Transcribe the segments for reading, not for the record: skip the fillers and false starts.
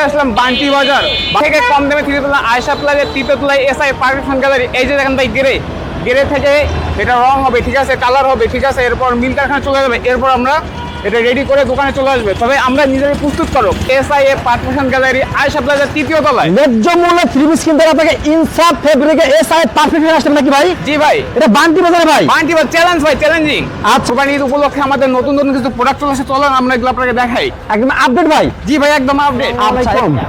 আসলাম বান্টি বাজার থেকে কম দামে তৃতীয়তলা আয়শা প্লাজার তৃতীয়তলায় এসআই পারফেকশন গ্যালারি। এই যে দেখেন ভাই গেরে থেকে এটা রং হবে, ঠিক আছে, কালার হবে, ঠিক আছে, এরপর মিল কারখানা চলে যাবে, এরপর আমরা এটা রেডি করে দোকানে চলে আসবে। তবে আমরা নিজেরাই প্রস্তুত করো এসআই পারফেকশন গ্যালারি আয়শা প্লাজার তৃতীয় তলায়। ন্যায্য মূল্যে থ্রি পিস কিনতে আপনাকে ইনসাফ ফেব্রিকে এসআই পারফেকশন আসবে নাকি ভাই? জি ভাই, এটা বান্টি বাজারে ভাই। বান্টি বাজার চ্যালেঞ্জ ভাই, চ্যালেঞ্জিং। আচ্ছা কোরবানি ঈদ উপলক্ষে আমাদের নতুন নতুন কিছু প্রোডাক্ট চলে আসে, চলেন আমরা এগুলো আপনাকে দেখাই। একদম আপডেট ভাই। জি ভাই, একদম আপডেট।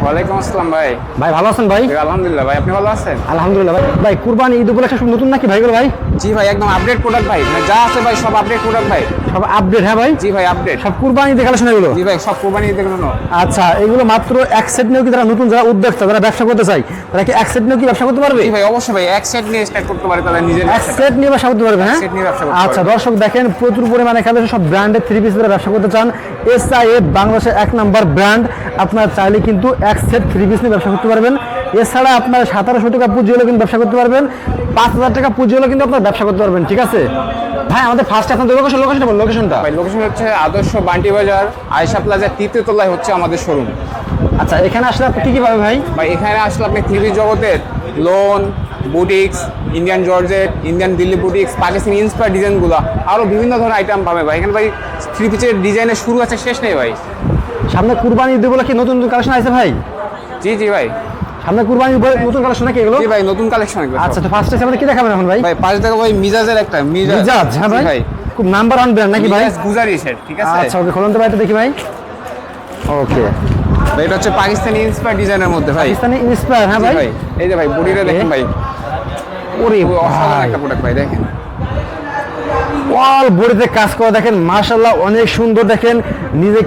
ওয়ালাইকুম আসসালাম ভাই। ভাই ভালো আছেন ভাই? আলহামদুলিল্লাহ ভাই, আপনি ভালো আছেন? আলহামদুলিল্লাহ ভাই। ভাই কুরবানি ঈদ উপলক্ষে সব নতুন নাকি ভাইগুলো ভাই? জি ভাই, একদম আপডেট প্রোডাক্ট ভাই, যা আছে ভাই সব আপডেট প্রোডাক্ট ভাই। সব আপডেট হ্যাঁ ভাই? জি ভাই, আপডেট সব কুরবানি দেখাশোনা এগুলো? জি ভাই, সব কোরবানি ঈদের জন্য। আচ্ছা এগুলো মাত্র এক সেট নিয়েও কি যারা নতুন যারা উদ্যোক্তা যারা ব্যবসা করতে চাই তারা কি এক সেট নিয়েও কি ব্যবসা করতে পারবে? জি ভাই, অবশ্যই ভাই, এক সেট নিয়ে স্টার্ট করতে পারে তাদের নিজের এক সেট নিয়ে ব্যবসা করতে পারবে। হ্যাঁ সেট নিয়ে ব্যবসা করতে আচ্ছা পারবে। দর্শক দেখেন প্রচুর পরিমাণে এখানে সব ব্র্যান্ডের থ্রি পিস ব্যবসা করতে চান, এসআইএফ বাংলাদেশের 1 নম্বর ব্র্যান্ড। আপনারা চাইলে কিন্তু এক সেট থ্রি পিস নিয়ে ব্যবসা করতে পারবেন। এছাড়া আপনার 1700 টাকা পুঁজি হলে কিন্তু ব্যবসা করতে পারবেন, 5000 টাকা পুঁজি হলে কিন্তু আপনার ব্যবসা করতে পারবেন, ঠিক আছে ভাই? আমাদের ফার্স্ট আপনাদের লোকেশনটা বলুন। লোকেশনটা ভাই, লোকেশন হচ্ছে আদর্শ বান্টি বাজার আয়শা প্লাজার তৃতীয় তলায় হচ্ছে আমাদের শোরুম। আচ্ছা এখানে আসলে আপনি কি কি পাবেন ভাই? ভাই এখানে আসলে আপনি থ্রি পিস জগতের loan, boutiques, Indian georgette, Indian Delhi boutiques, Pakistani inspire ডিজাইনগুলো আরও বিভিন্ন ধরনের আইটেম পাবে ভাই। এখানে ভাই থ্রি পিসের ডিজাইনের শুরু আছে, শেষ নেই ভাই। সামনে কুরবানি ঈদ উপলক্ষে নতুন নতুন কালেকশন আছে ভাই? জি জি ভাই। সামনে কুরবানি নতুন কালেকশন নাকি এগুলো? জি ভাই, নতুন কালেকশন এগুলো। আচ্ছা তো ফার্স্টে আমাদের কি দেখাবেন এখন ভাই? ভাই পাঁচ টাকা ভাই মিজাজের একটা মিজাজ। হ্যাঁ জি ভাই খুব নাম্বার 1 ব্র্যান্ড নাকি ভাই? মিজাজ গুজারিশের, ঠিক আছে। আচ্ছা ওকে খুলুন তো ভাই, তো দেখি ভাই। ওকে ভাই এটা হচ্ছে পাকিস্তানি ইন্সপায়ার ডিজাইনের মধ্যে ভাই। পাকিস্তানি ইন্সপায়ার। হ্যাঁ জি ভাই ভাই, এই যে ভাই বডিটা দেখেন ভাই, ওরে অসাধারণ ভাই একটা প্রোডাক্ট ভাই, দেখেন অল বডিতে কাজ করা দেখেন মাশাআল্লাহ অনেক সুন্দর। দেখেন নিজে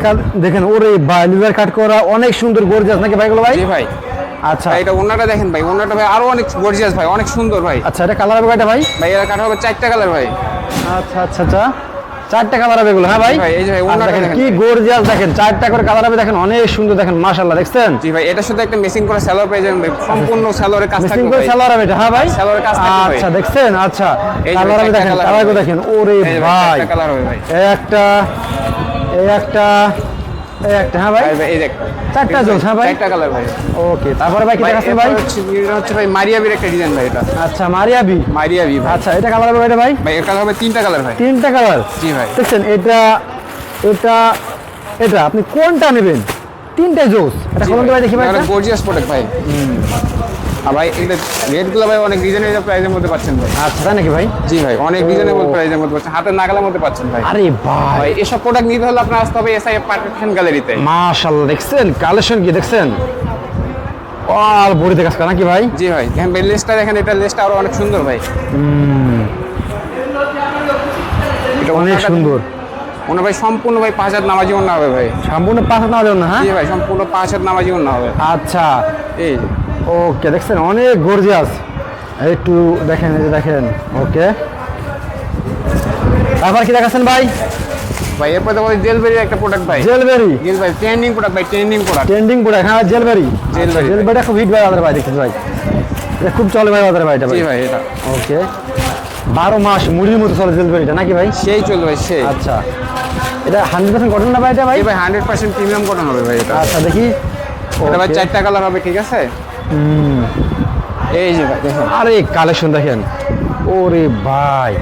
দেখেন ওরে ভাই লিভার কাট করা অনেক সুন্দর গর্জিয়াস নাকি ভাইগুলো ভাই? জি ভাই। আচ্ছা ভাই এটা ওন্নাটা দেখেন ভাই, ওন্নাটা ভাই আরো অনেক গর্জিয়াস ভাই, অনেক সুন্দর ভাই। আচ্ছা এটা কালার হবে কয়টা ভাই? ভাই এর কাটা হবে 4টা কালার ভাই। আচ্ছা আচ্ছা আচ্ছা 4টা কালার হবে এগুলো। হ্যাঁ ভাই ভাই এই যে ভাই আর ওন্নাটা দেখেন দেখেন কি গর্জিয়াস, দেখেন 4টা করে কালার হবে, দেখেন অনেক সুন্দর, দেখেন মাশাআল্লাহ দেখছেন? জি ভাই, এটার সাথে একটা মেসিং করা সালোয়ার পেয়ে যাবেন ভাই, সম্পূর্ণ সালোয়ারের কাজ মিসিং থাকবে করে ভাই। সালোয়ার হবে এটা। হ্যাঁ ভাই সালোয়ারের কাজ থাকবে ভাই। আচ্ছা দেখছেন? আচ্ছা এই যে কালার হবে একটা দেখেন, কালার কালার হবে। দেখেন ওরে এই যে ভাই একটা কালার হবে ভাই। এই একটা এই একটা এই একটা। হ্যাঁ ভাই ভাই ভাই এই যে একটা 4টা জোস। হ্যাঁ ভাই 4টা কালার ভাই। ওকে তারপরে ভাই কি দেখাচ্ছেন ভাই? এটা হচ্ছে ভাই মারিয়াবির একটা ডিজাইন ভাই, এটা আচ্ছা মারিয়াবি। মারিয়াবি ভাই। আচ্ছা এটা কালার হবে এটা ভাই? ভাই এর কালার হবে 3টা কালার ভাই। 3টা কালার। জি ভাই। দেখছেন এটা এটা এটা আপনি কোনটা নেবেন? 3টা জোস। এটা কোন ভাই দেখি ভাই? এটা গর্জিয়াস প্রোডাক্ট ভাই। আর ভাই এটা রেটগুলো ভাই অনেক রিজনেবল প্রাইসের মধ্যে পাচ্ছেন ভাই। আচ্ছা তাই নাকি ভাই? জি ভাই, অনেক রিজনেবল প্রাইসের মধ্যে পাচ্ছেন, হাতের নাগালের মধ্যে পাচ্ছেন ভাই। আরে ভাই ভাই এসব প্রোডাক্ট নিতে হলে আপনার আসতে হবে এসআইএফ পারফেকশন গ্যালারিতে। মাশাআল্লাহ দেখছেন কালেকশন কি দেখছেন? অল বডিতে কাজ করা নাকি ভাই? জি ভাই, দেখেন ভাই লেসটা দেখেন, এটা লেসটা আরো অনেক সুন্দর ভাই। এটা অনেক সুন্দর। ওনা ভাই সম্পূর্ণ ভাই 5000 নামাজি ওনা হবে ভাই। সম্পূর্ণ 5 না হলো না? হ্যাঁ জি ভাই, সম্পূর্ণ 5000 নামাজি ওনা হবে। আচ্ছা এই ওকে দেখছেন অনেক গর্জিয়াস। একটু দেখেন এই যে দেখেন। ওকে তারপর কি দেখাচ্ছেন ভাই? ভাই এরপর তো জেলবেরি একটা প্রোডাক্ট ভাই। জেলবেরি। জেল ভাই ট্রেন্ডিং প্রোডাক্ট ভাই, ট্রেন্ডিং প্রোডাক্ট। Trending product. হ্যাঁ জেলবেরি। জেলবেরি। জেলবেরিটা খুব হিট ভাই আমাদের ভাই, দেখছেন ভাই? এটা খুব চলে ভাই আমাদের ভাই এটা ভাই। জি ভাই এটা ওকে 12 মাস মুড়ির মতো চলে জেলবেরিটা নাকি ভাই? সেই চলবে ভাই সেই। আচ্ছা এটা 100% কটন না ভাই এটা ভাই? জি ভাই 100% প্রিমিয়াম কটন হবে ভাই এটা। আচ্ছা দেখি। এটা ভাই Okay. 4টা কালার হবে, ঠিক আছে। এই যে ভাই দেখেন, আরে কালেকশন দেখেন ওরে ভাই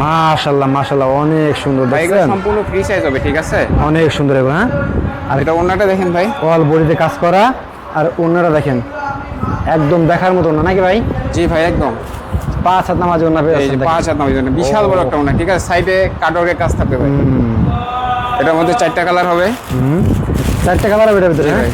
মাশাআল্লাহ মাশাআল্লাহ অনেক সুন্দর ভাই এগুলো দেখছেন? সম্পূর্ণ ফ্রি সাইজ হবে, ঠিক আছে। অনেক সুন্দর এগুলো। হ্যাঁ আর এটা ওন্নাটা দেখেন ভাই। অল বডিতে কাজ করা আর অন্যরা দেখেন একদম দেখার মতো না নাকি ভাই? জি ভাই একদম 5 হাত নামাজ ওন্না পেয়ে এই যে 5000 নামাজি ওন্না, বিশাল বড় একটা ওন্না, ঠিক আছে। সাইডে কাটওয়ার্কের কাজ থাকবে ভাই। এটার মধ্যে 4টা কালার হবে। 4টা কালার হবে এটার ভিতরে। জি হ্যাঁ ভাই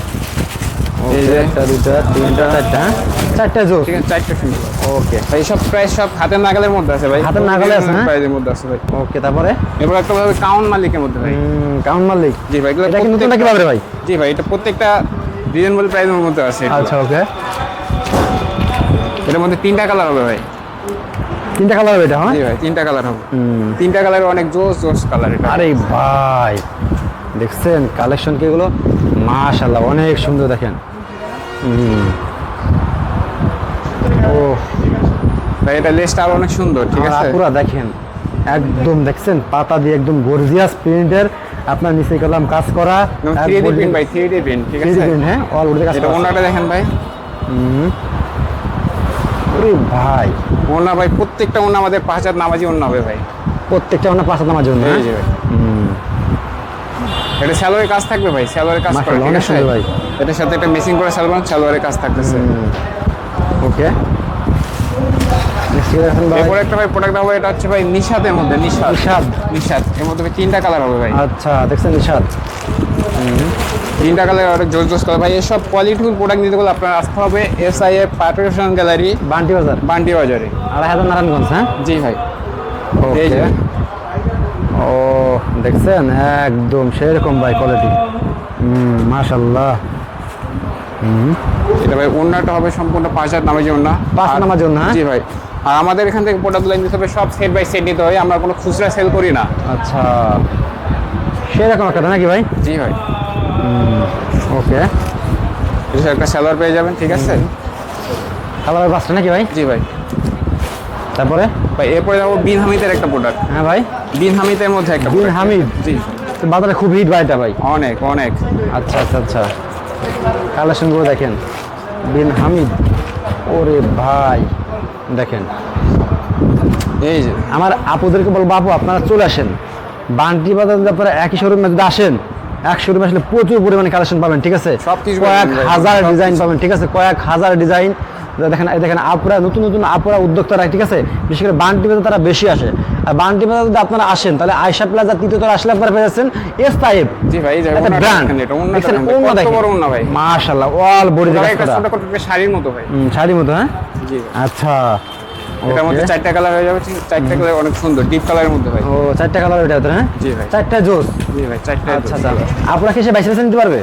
এই যে একটা দুইটা তিনটা চারটা। হ্যাঁ 4টা জোস। ঠিক আছে, 4টা সুন্দর। ওকে ভাই সব প্রাইস সব হাতের নাগালের মধ্যে আছে ভাই, হাতের নাগালে আছে, হ্যাঁ? প্রাইসের মধ্যে আছে ভাই। ওকে তারপরে এরপর একটা ভাবে কাউন্ট মালিকের মধ্যে ভাই। কাউন্ট মালিক। জি ভাই এগুলো এটা কি নতুন প্রত্যেকটা- নাকি পাবে ভাই? জি ভাই এটা প্রত্যেকটা রিজনেবল প্রাইসের মধ্যে আছে এগুলো। আচ্ছা ওকে এটার মধ্যে 3টা কালার হবে ভাই। 3টা কালার হবে এটা? হ্যাঁ জি ভাই 3টা কালার হবে। 3টা কালার অনেক জোস জোস কালার এটা। আরে ভাই দেখছেন কালেকশন কি এগুলো? মাশাআল্লাহ অনেক সুন্দর দেখেন। ও ভাই এটা লেসটা আরো অনেক সুন্দর, ঠিক আছে। পুরো দেখেন একদম দেখছেন পাতা দিয়ে একদম গর্জিয়াস প্রিন্টের আপনার নিচে কলম কাজ করা 3D প্রিন্ট ভাই, 3D প্রিন্ট, ঠিক 3D আছে। print, হ্যাঁ অল বডিতে কাজ এটা করা ওনাটা দেখেন ভাই, ওরে ভাই ওনা ভাই প্রত্যেকটা ওনা আমাদের 5 হাত নামাজি ওনা হবে ভাই। প্রত্যেকটা আমরা 5 নামার জন্য এই যে ভাই, এটা সালোয়ারের কাজ থাকবে ভাই, সালোয়ারের কাজ করে, মাশাআল্লাহ, ঠিক অনেক আছে সুন্দর ভাই। এটার সাথে একটা মেসিং করে সালোয়ারের কাজ থাকতেছে। ওকে নেক্সট দেখেন ভাই এরপর একটা ভাই প্রোডাক্ট হবে, এটা হচ্ছে ভাই নিশাতের মধ্যে, নিশাত, নিশাত। নিশাত এর মধ্যে ভাই 3টা কালার হবে ভাই, আচ্ছা দেখছেন নিশাদ 3টা কালার অনেক জোস জোস কালার ভাই। এসব কোয়ালিটিফুল প্রোডাক্ট নিতে গেলে আপনার আসতে হবে SIA পার্টিশন গ্যালারি, বান্টি বাজার বান্টি বাজারে। 2500 নারায়ণগঞ্জ। হ্যাঁ জি ভাই, এই ওকে যে ও দেখছেন একদম সেরকম ভাই কোয়ালিটি মাশাআল্লাহ। এটা ভাই ওন্নাটা হবে সম্পূর্ণ 5 হাত নামাজি ওন্না, 5 হাত নামাজি ওন্না, হ্যাঁ? জি ভাই। আর আমাদের এখান থেকে প্রোডাক্টগুলো নিতে হবে সব সেট বাই সেট নিতে হয়, আমরা কোনো খুচরা সেল করি না। আচ্ছা সেরকম একটা নাকি ভাই? জি ভাই, ওকে এটা একটা সালোয়ার পেয়ে যাবেন, ঠিক আছে। কালার বাসটা নাকি ভাই? জি ভাই। তারপরে ভাই এরপরে যাবো বিন হামিদের একটা প্রোডাক্ট, হ্যাঁ ভাই বিন হামিদের মধ্যে একটা বিন product। হামিদ জি, তো বাজারে খুব হিট ভাই এটা ভাই। অনেক অনেক। আচ্ছা আচ্ছা আচ্ছা কালেকশনগুলো দেখেন বিন হামিদ, ওরে ভাই দেখেন। এই যে আমার আপুদেরকে বলবো আপু আপনারা চলে আসেন বান্টি বাজার, যদি আপনারা একই শোরুমে যদি আসেন, এক শোরুমে আসলে প্রচুর পরিমাণে কালেকশন পাবেন, ঠিক আছে। সবকিছু কয়েক পাবেন ভাই, হাজার সবকিছু। ডিজাইন পাবেন, ঠিক আছে, কয়েক হাজার ডিজাইন। দেখেন এই দেখেন আপুরা নতুন নতুন আপুরা উদ্যোক্তারা, ঠিক আছে, বিশেষ করে বান্টি বাজার তারা বেশি আসে। আর বান্টি বাজার যদি আপনারা আসেন তাহলে আয়শা প্লাজা তৃতীয়তলা আসলে আপনারা পেয়ে যাচ্ছেন SIA জি ভাই, এই যে একটা ওন্নাটা ব্র্যান্ড। দেখেন, এটা ওন্নাটা দেখছেন দেখেন, ওন্না কত দেখেন বড় ওন্না ভাই, মাশাআল্লাহ অল বডি ভাই দেখেন এটা ছোট করে শাড়ির মতো ভাই। শাড়ির মতো, হ্যাঁ জি, আচ্ছা এটার মধ্যে okay। 4টা কালার হয়ে যাবে, 4টা কালার অনেক সুন্দর ডিপ কালারের মধ্যে ভাই। ও 4টা কালার এটা ভিতরে, হ্যাঁ জি ভাই, 4টা জোস। জি ভাই, 4টা। আচ্ছা আচ্ছা আপনারা কি সে বাইসে বাইসে নিতে পারবে?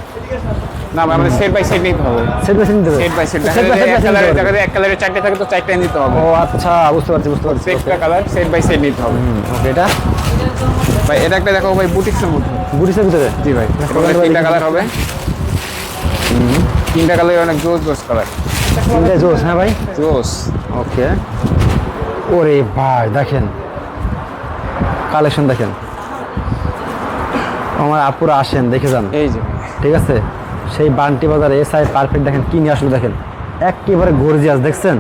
না ভাই, আমাদের সেট বাই সেট নিতে হবে, সেট বাইসে নিতে হবে, set by set. Set by set এক কালারের নিতে পারবে। জায়গায় এক কালারের 4টা থাকে তো 4টা নিতে হবে। ও আচ্ছা বুঝতে পারছি বুঝতে পারছি। প্রত্যেকটা কালার সেট বাই সেট নিতে হবে ওকে এটা ভাই। এটা একটা দেখো ভাই, বুটিক্সের মধ্যে। বুটিসের ভিতরে জি ভাই, এর মধ্যে 3টা কালার হবে, 3টা কালার অনেক জোস জোস কালার, তিনটে জোস, হ্যাঁ ভাই জোস। ওকে। ওরে ভাই দেখেন কালেকশন দেখেন, আমার আপুরা আসেন দেখে যান, এই যে ঠিক আছে। সেই বান্টি বাজার SIA পারফেক্ট দেখেন কি নিয়ে আসলে দেখেন একেবারে গর্জিয়াস, দেখছেন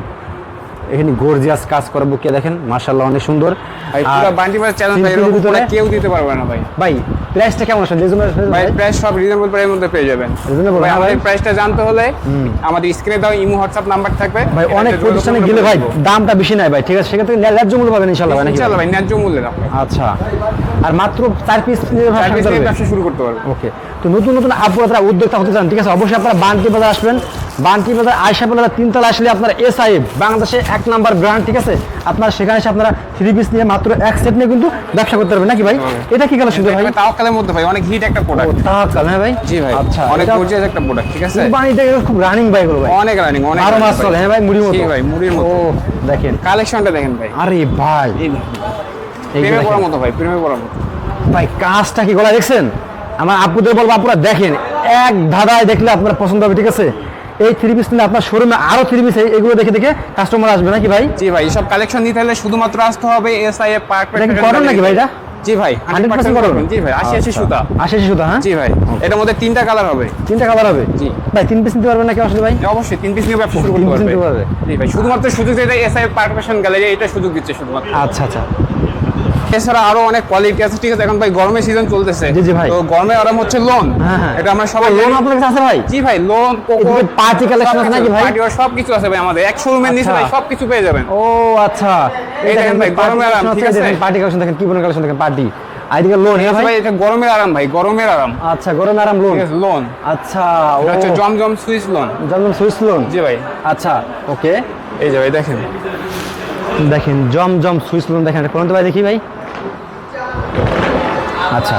এখানে গর্জিয়াস কাজ করা বুকে দেখেন মাশাআল্লাহ অনেক সুন্দর। ভাই আর পুরো বান্টি বাজার চ্যালেঞ্জ ভাই, simple এরকম ভিতরে- পুরো কেউ দিতে পারবে না ভাই। ভাই প্রাইসটা কেমন আসলে ভাই প্রাইস সব রিজনেবল প্রাইসের মধ্যে পেয়ে যাবেন। Reasonable, ভাই হ্যাঁ আমাদের ভাই। প্রাইসটা জানতে হলে আমাদের স্ক্রিনে দাও ইমো হোয়াটসঅ্যাপ নাম্বার থাকবে ভাই অনেক এটাতে প্রতিষ্ঠানে যোগাযোগ গেলে ভাই করতে দামটা বেশি নাই ভাই, ঠিক আছে, সেক্ষেত্রে ন্যায্য মূল্য পাবেন ইনশাআল্লাহ ভাই পারবো। নাকি? ইনশাআল্লাহ ভাই, ন্যায্য মূল্যে রাখো। আচ্ছা আর মাত্র 4 পিস নিয়ে চার পিস নিয়ে ব্যবসা ব্যবসা শুরু করতে পারবে। ওকে। তো নতুন নতুন আপনারা উদ্যোক্তা হতে চান, ঠিক আছে, অবশ্যই আপনারা বান্টি বাজার আসবেন। বান্টি বাজার আয়শা প্লাজা 3তলা আসলে আপনার SIA বাংলাদেশে 1 নাম্বার ব্র্যান্ড, ঠিক আছে। আপনারা সেখানে এসে আপনারা 3 পিস নিয়ে মাত্র এক সেট নিয়ে কিন্তু ব্যবসা করতে পারবেন নাকি ভাই? এটা কি কালেকশন ভাই? এটা তাওয়াক্কালের মধ্যে ভাই, অনেক হিট একটা ও প্রোডাক্ট। তাওয়াক্কাল, হ্যাঁ ভাই জি ভাই, আচ্ছা অনেক এটা গর্জিয়াস একটা প্রোডাক্ট, ঠিক আছে। কুরবানিতে এগুলো খুব রানিং ভাই এগুলো ভাই, অনেক রানিং, অনেক 12 মাস running চলে, হ্যাঁ ভাই মুড়ির মতো। জি ভাই, মুড়ির মতো। ও দেখেন কালেকশনটা দেখেন ভাই, আরে ভাই এই এই যে প্রেমে পড়ার দেখেন। মতো ভাই, প্রেমে পড়ার মতো। ভাই কাজটা কি গলা দেখছেন? আমার আপুদের বলবো আপুরা দেখেন এক ধাঁধায় দেখলে আপনার পছন্দ হবে, ঠিক আছে। এই 3 পিস নিলে আপনার শোরুমে আরো 3 পিস এগুলো দেখে দেখে কাস্টমার আসবে নাকি ভাই? জি ভাই, সব কালেকশন নিতে হলে শুধুমাত্র আসতে হবে SIA পার্ক। এটা কি কটন নাকি ভাই এটা? জি ভাই, 100% কটন? জি ভাই, 80 সুতা। 80 সুতা, হ্যাঁ জি ভাই, এটার মধ্যে 3টা কালার হবে। 3টা কালার হবে জি। ভাই 3 পিস নিতে পারবেন নাকি আসলে ভাই? অবশ্যই 3 পিস নিয়ে ব্যবসা শুরু 3 করতে piece নিতে পারবে। পারবে। জি ভাই, শুধুমাত্র সুযোগ দিতে SIA পার্ক ফ্যাশন গ্যালারি এটা সুযোগ দিচ্ছে শুধুমাত্র। আচ্ছা আচ্ছা এছাড়া আরো অনেক কোয়ালিটি আছে, ঠিক আছে। এখন ভাই গরমের সিজন চলতেছে, জি, জি ভাই। তো গরমে আরাম হচ্ছে লোন। হ্যাঁ, হ্যাঁ। এটা আমরা সবাই লোন জানি। আপনার কাছে আছে ভাই? জি ভাই, লোন কোকো এদিকে party collection আছে নাকি ভাই? পার্টি সব কিছু আছে ভাই, আমাদের এক শোরুমের নিচে আচ্ছা। ভাই সবকিছু পেয়ে যাবেন। ও আচ্ছা এই দেখেন ভাই, গরমে আরাম, ঠিক আছে? পার্টি কালেকশন দেখেন কি বড় কালেকশন দেখেন পার্টি। আর এদিকে লোন, হ্যাঁ ভাই ভাই এটা গরমের আরাম ভাই, গরমের আরাম, আচ্ছা গরমে আরাম লোন, ঠিক আছে। লোন আচ্ছা ও এটা হচ্ছে জমজম সুইস লোন। জমজম সুইস লোন, জি ভাই, আচ্ছা ওকে। এই যে ভাই দেখেন, দেখেন জমজম সুইস লোন দেখেন, এটা কোন তো ভাই দেখি ভাই। আচ্ছা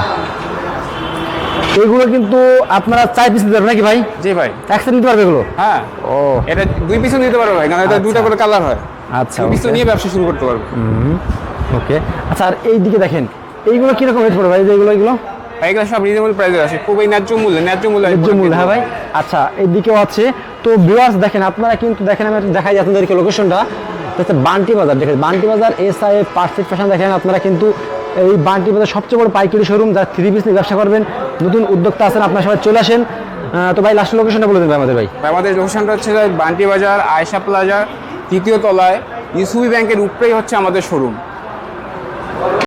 এগুলো কিন্তু আপনারা 4 পিস নিতে পারবেন নাকি ভাই? জি ভাই, একসাথে নিতে পারবে এগুলো? হ্যাঁ ও এটা 2 পিসও নিতে পারবে ভাই, কারণ এটা আচ্ছা। 2টা করে কালার হয়। আচ্ছা 2 পিস okay, নিয়ে ব্যবসা শুরু করতে পারবে। ওকে। আচ্ছা আর এই দিকে দেখেন এইগুলো কিরকম রেট পড়বে ভাই? যে এগুলো এগুলো ভাই এগুলো সব রিজনেবল প্রাইসে আছে, খুবই ন্যায্য মূল্যে, ন্যায্য মূল্যে ন্যায্য মূল্য, হ্যাঁ ভাই। আচ্ছা এইদিকেও আছে। তো ভিউয়ার্স দেখেন আপনারা কিন্তু দেখেন আমি একটু দেখাই আপনাদেরকে লোকেশনটা হচ্ছে বান্টি বাজার। দেখেন বান্টি বাজার SIA পারফেক্ট ফ্যাশন দেখেন আপনারা কিন্তু এই বান্টি বাজার সবচেয়ে বড় পাইকারি শোরুম, যারা থ্রি পিস নিয়ে ব্যবসা করবেন, নতুন উদ্যোক্তা আছেন, আপনারা সবাই চলে আসেন। তো ভাই লাস্ট লোকেশনটা বলে দিন ভাই আমাদের ভাই। আমাদের লোকেশনটা হচ্ছে বান্টি বাজার আয়েশা প্লাজা 3য় তলায় ইউসুফি ব্যাংকের উপরেই হচ্ছে আমাদের শোরুম।